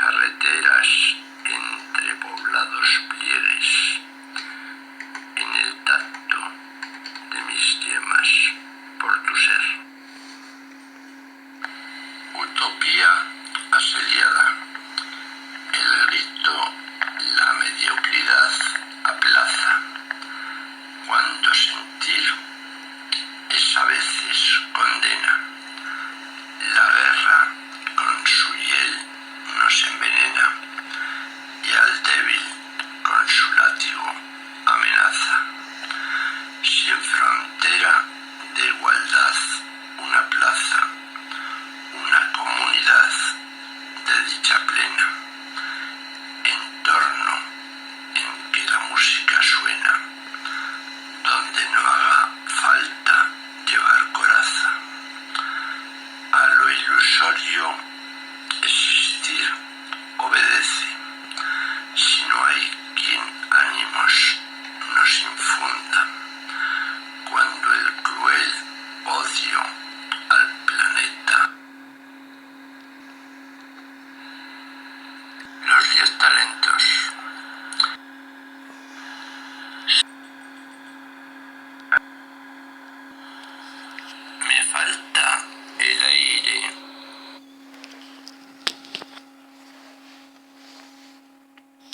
carreteras entre poblados pliegues, en el tacto de mis yemas por tu ser. Utopía asediada, el grito, la mediocridad aplaza, cuando sentir es a veces condena. La guerra con su hiel nos envenena y al débil con su látigo amenaza. Sin frontera de igualdad una plaza, una comunidad de dicha plena, entorno en que la música suena, donde no haga falta llevar coraza. A lo ilusorio existir obedece, si no hay quien ánimos nos infunda, cuando el cruel odio al planeta. Los 10 talentos.